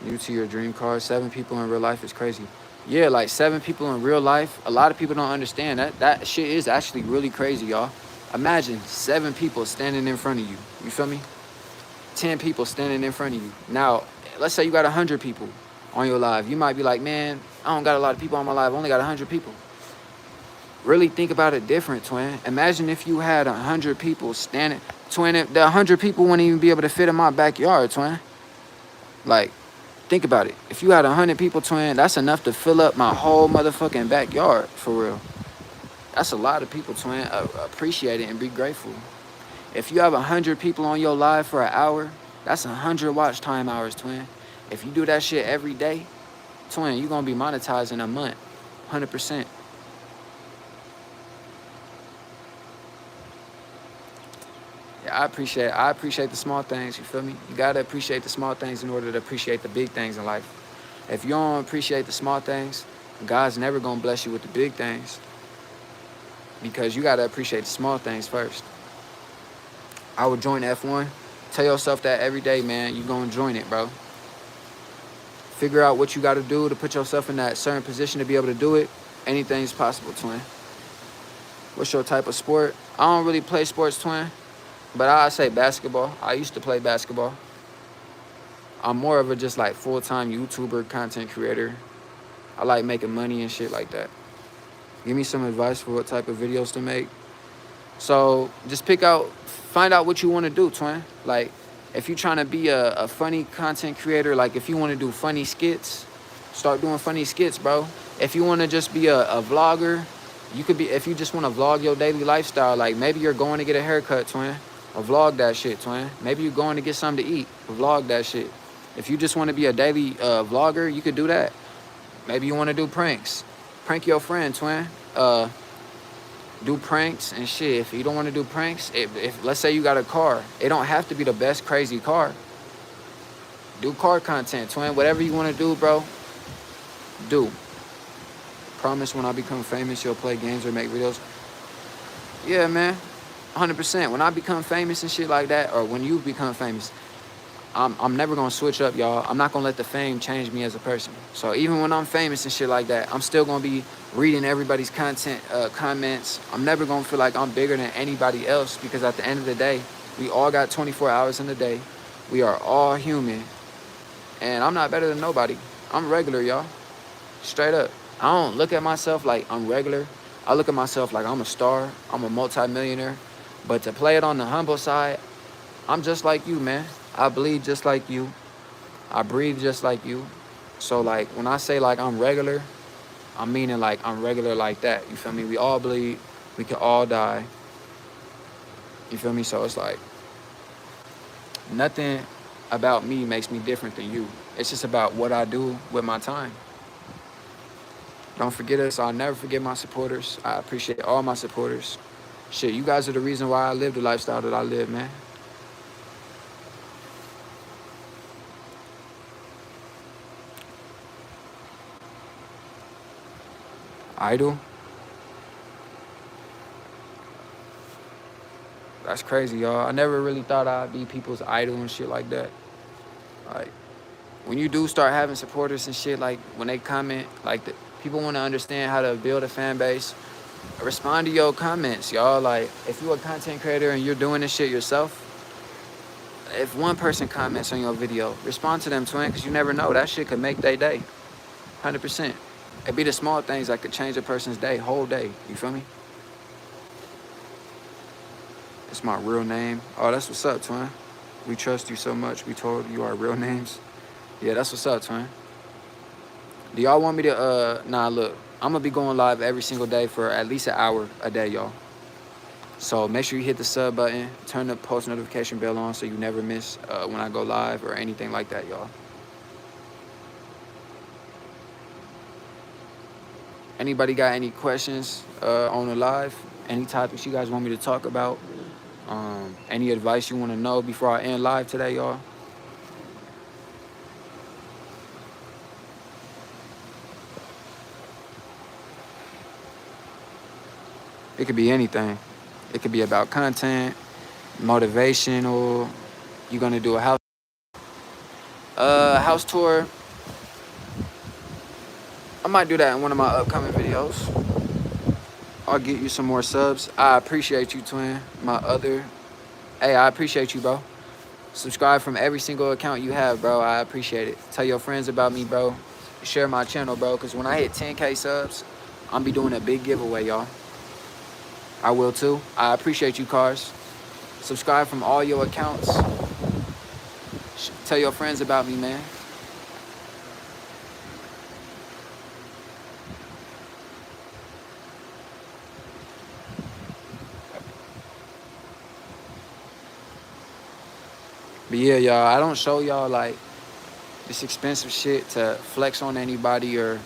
New to your dream car. 7 people in real life is crazy. Yeah, like 7 people in real life. A lot of people don't understand that. That shit is actually really crazy, y'all. Imagine 7 people standing in front of you. You feel me? 10 people standing in front of you. Now, let's say you got 100 people on your live. You might be like, man, I don't got a lot of people on my live. I only got 100 people. Really think about it different, twin. Imagine if you had 100 people standing. Twin, the 100 people wouldn't even be able to fit in my backyard, twin. Like, think about it. If you had 100 people, twin, that's enough to fill up my whole motherfucking backyard, for real. That's a lot of people, twin. Appreciate it and be grateful. If you have 100 people on your live for an hour, that's 100 watch time hours, twin. If you do that shit every day, twin, you're going to be monetized in a month. 100%. Yeah, I appreciate the small things, you feel me? You gotta appreciate the small things in order to appreciate the big things in life. If you don't appreciate the small things, God's never gonna bless you with the big things, because you gotta appreciate the small things first. I would join F1. Tell yourself that every day, man. You gonna join it, bro. Figure out what you gotta do to put yourself in that certain position to be able to do it. Anything's possible, twin. What's your type of sport? I don't really play sports, twin. But I say basketball. I used to play basketball. I'm more of a just like full-time YouTuber, content creator. I like making money and shit like that. Give me some advice for what type of videos to make. So just find out what you want to do, twin. Like, if you're trying to be a funny content creator, like if you want to do funny skits, start doing funny skits, bro. If you want to just be a vlogger, you could be, if you just want to vlog your daily lifestyle, like maybe you're going to get a haircut, twin. Or vlog that shit, twin. Maybe you're going to get something to eat. Vlog that shit. If you just want to be a daily vlogger, you could do that. Maybe you want to do pranks. Prank your friend, twin. Do pranks and shit. If you don't want to do pranks, if let's say you got a car, it don't have to be the best crazy car. Do car content, twin. Whatever you want to do, bro, do. promise when I become famous, you'll play games or make videos? Yeah, man. 100%. When I become famous and shit like that, or when you become famous, I'm never gonna switch up, y'all. I'm not gonna let the fame change me as a person. So even when I'm famous and shit like that, I'm still gonna be reading everybody's comments. I'm never gonna feel like I'm bigger than anybody else, because at the end of the day, we all got 24 hours in the day. We are all human, and I'm not better than nobody. I'm regular, y'all. Straight up. I don't look at myself like I'm regular. I look at myself like I'm a star. I'm a multi-millionaire. But to play it on the humble side, I'm just like you, man. I bleed just like you. I breathe just like you. So like when I say like I'm regular, I'm meaning like I'm regular like that. You feel me? We all bleed. We can all die. You feel me? So it's like nothing about me makes me different than you. It's just about what I do with my time. Don't forget us. I'll never forget my supporters. I appreciate all my supporters. Shit, you guys are the reason why I live the lifestyle that I live, man. Idol? That's crazy, y'all. I never really thought I'd be people's idol and shit like that. Like, when you do start having supporters and shit, like when they comment, like people want to understand how to build a fan base. Respond to your comments, y'all. Like, if you're a content creator and you're doing this shit yourself, if one person comments on your video, respond to them, twin, because you never know. That shit could make their day. 100%. It be the small things that could change a person's day, whole day. You feel me? It's my real name. Oh, that's what's up, twin. We trust you so much. We told you our real names. Yeah, that's what's up, twin. Do y'all want me to, nah, look. I'm going to be going live every single day for at least an hour a day, y'all. So make sure you hit the sub button. Turn the post notification bell on so you never miss when I go live or anything like that, y'all. Anybody got any questions on the live? Any topics you guys want me to talk about? Any advice you want to know before I end live today, y'all? It could be anything. It could be about content, motivational. You're gonna do a house tour. I might do that in one of my upcoming videos. I'll get you some more subs. I appreciate you, twin. Hey, I appreciate you, bro. Subscribe from every single account you have, bro. I appreciate it. Tell your friends about me, bro. Share my channel, bro, because when I hit 10K subs, I'm be doing a big giveaway, y'all. I will too. I appreciate you, Cars. Subscribe from all your accounts. Tell your friends about me, man. But yeah, y'all, I don't show y'all like this expensive shit to flex on anybody or,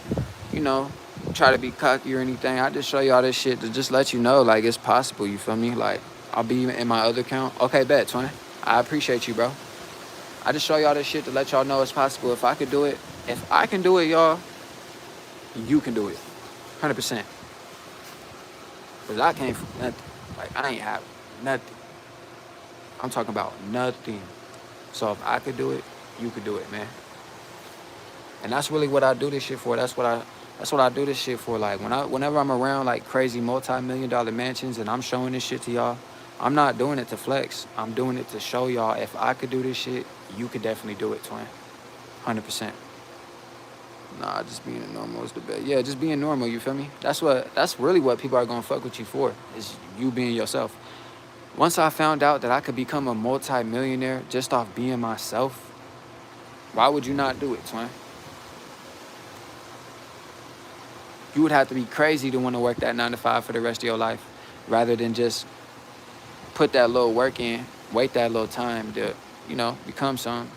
you know, try to be cocky or anything. I just show y'all this shit to just let you know, like, it's possible, you feel me? Like, I'll be in my other account. Okay, bet, twin. I appreciate you, bro. I just show y'all this shit to let y'all know it's possible. If I could do it, if I can do it, y'all, you can do it. 100%. Because I came from nothing. Like, I ain't have nothing. I'm talking about nothing. So if I could do it, you could do it, man. And that's really what I do this shit for. That's what I do this shit for. Like whenever I'm around like crazy multi-million-dollar mansions and I'm showing this shit to y'all, I'm not doing it to flex. I'm doing it to show y'all if I could do this shit, you could definitely do it, twin. 100%. Nah, just being normal is the best. Yeah, just being normal, you feel me? That's really what people are gonna fuck with you for, is you being yourself. Once I found out that I could become a multi-millionaire just off being myself, why would you not do it, twin? You would have to be crazy to want to work that 9 to 5 for the rest of your life, rather than just put that little work in, wait that little time to, you know, become some.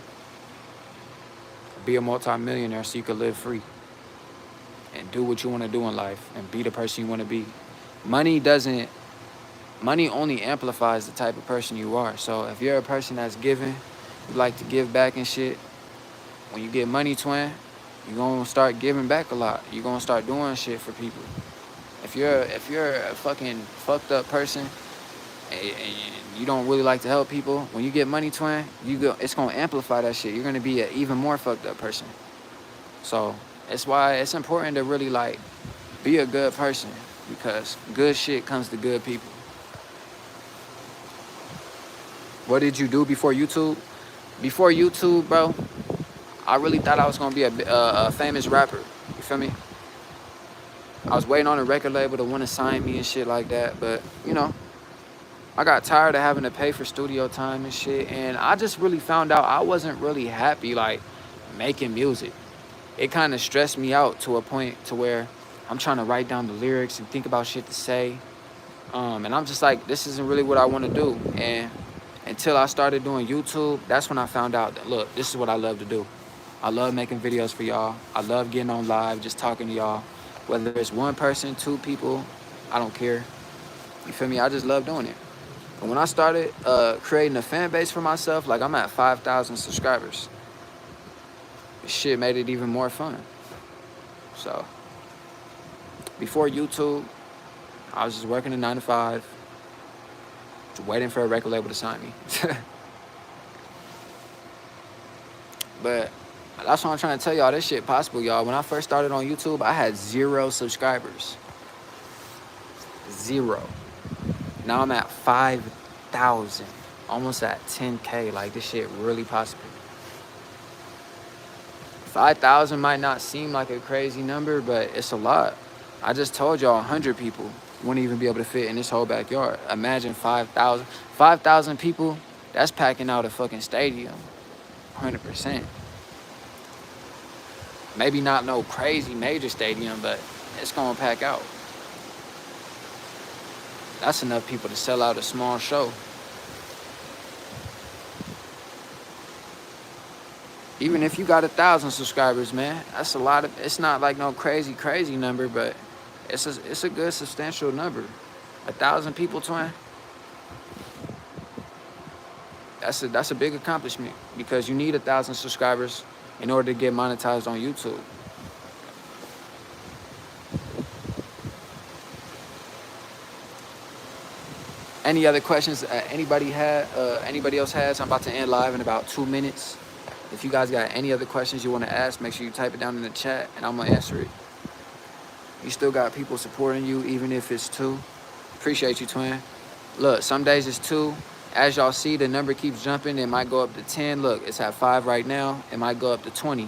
Be a multi-millionaire so you can live free and do what you want to do in life and be the person you want to be. Money only amplifies the type of person you are. So if you're a person that's giving, you like to give back and shit, when you get money, twin, You're gonna start giving back a lot. You're gonna start doing shit for people. If you're a fucking fucked up person and you don't really like to help people, when you get money, twin, it's gonna amplify that shit. You're gonna be an even more fucked up person. So that's why it's important to really like be a good person, because good shit comes to good people. What did you do before YouTube? Before YouTube, bro, I really thought I was gonna be a famous rapper. You feel me? I was waiting on a record label to want to sign me and shit like that, but you know, I got tired of having to pay for studio time and shit, and I just really found out I wasn't really happy like making music. It kind of stressed me out to a point to where I'm trying to write down the lyrics and think about shit to say, and I'm just like, this isn't really what I want to do. And until I started doing YouTube, that's when I found out that, look, this is what I love to do. I love making videos for y'all. I love getting on live, just talking to y'all. Whether it's one person, two people, I don't care. You feel me? I just love doing it. And when I started creating a fan base for myself, like I'm at 5,000 subscribers. This shit made it even more fun. So before YouTube, I was just working a 9 to 5, just waiting for a record label to sign me. But that's what I'm trying to tell y'all. This shit possible, y'all. When I first started on YouTube, I had 0 subscribers. 0. Now I'm at 5,000. Almost at 10K. Like, this shit really possible. 5,000 might not seem like a crazy number, but it's a lot. I just told y'all 100 people wouldn't even be able to fit in this whole backyard. Imagine 5,000. 5,000 people, that's packing out a fucking stadium. 100%. Maybe not no crazy major stadium, but it's gonna pack out. That's enough people to sell out a small show. Even if you got 1,000 subscribers, man, that's a lot of. It's not like no crazy number, but it's a good substantial number. 1,000 people, twin. That's a big accomplishment, because you need 1,000 subscribers in order to get monetized on YouTube. Any other questions anybody else has? I'm about to end live in about 2 minutes. If you guys got any other questions you want to ask, make sure you type it down in the chat and I'm gonna answer it. You still got people supporting you, even if it's 2. Appreciate you, twin. Look, some days it's 2. As y'all see, the number keeps jumping. It might go up to 10. Look, it's at 5 right now. It might go up to 20.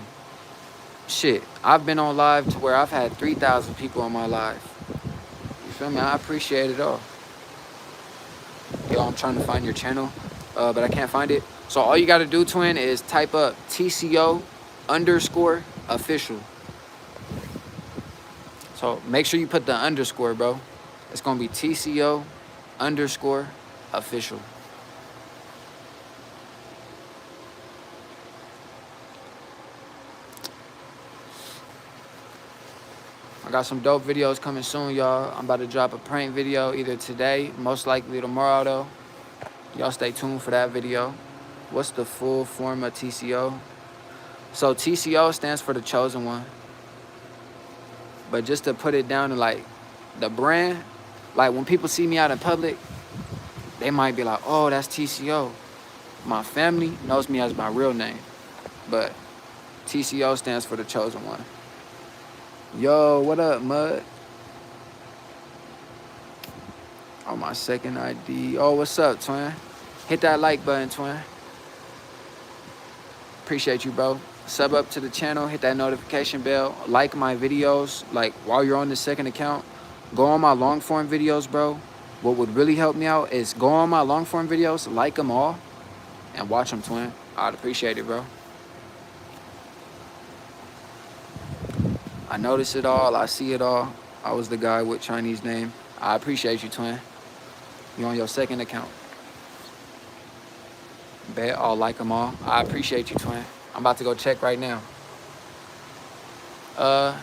Shit, I've been on live to where I've had 3,000 people on my live. You feel me? I appreciate it all. Yo, I'm trying to find your channel, but I can't find it. So all you got to do, twin, is type up TCO_official. So make sure you put the underscore, bro. It's going to be TCO_official. I got some dope videos coming soon, y'all. I'm about to drop a prank video either today, most likely tomorrow, though. Y'all stay tuned for that video. What's the full form of TCO? So TCO stands for the chosen one. But just to put it down to like the brand, like when people see me out in public, they might be like, oh, that's TCO. My family knows me as my real name, but TCO stands for the chosen one. Yo, what up, Mud? Oh, my second ID. Oh, what's up, twin? Hit that like button, twin. Appreciate you, bro. Sub up to the channel, hit that notification bell, like my videos. Like, while you're on the second account, go on my long form videos, bro. What would really help me out is go on my long form videos, like them all, and watch them, twin. I'd appreciate it, bro. I notice it all. I see it all. I was the guy with Chinese name. I appreciate you, twin. You on your second account. Bet I'll like them all. I appreciate you, twin. I'm about to go check right now. All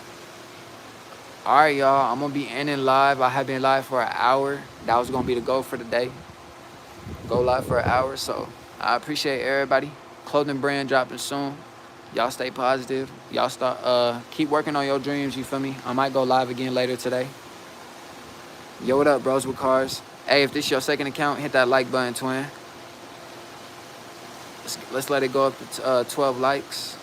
right, y'all. I'm going to be ending live. I have been live for an hour. That was going to be the goal for the day. Go live for an hour. So I appreciate everybody. Clothing brand dropping soon. Y'all stay positive. Y'all start keep working on your dreams, you feel me? I might go live again later today. Yo, what up, bros with cars? Hey, if this your second account, hit that like button, twin. Let's let it go up to 12 likes.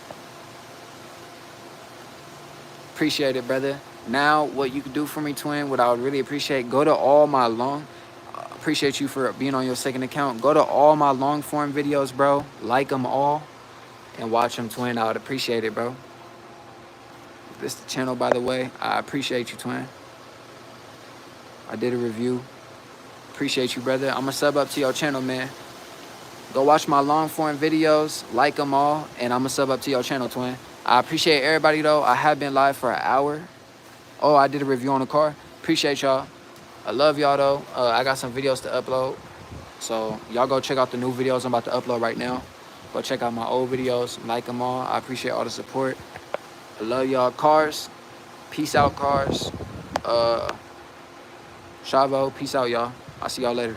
Appreciate it, brother. Now, what you can do for me, twin, what I would really appreciate, go to all my appreciate you for being on your second account. Go to all my long form videos, bro. Like them all and watch them, twin. I would appreciate it, bro. This is the channel, by the way. I appreciate you, twin. I did a review. Appreciate you, brother. I'm going to sub up to your channel, man. Go watch my long form videos, like them all, and I'm going to sub up to your channel, twin. I appreciate everybody, though. I have been live for an hour. Oh, I did a review on the car. Appreciate y'all. I love y'all, though. I got some videos to upload. So y'all go check out the new videos I'm about to upload right now. Go check out my old videos. Like them all. I appreciate all the support. I love y'all. Cars. Peace out, cars. Chavo. Peace out, y'all. I'll see y'all later.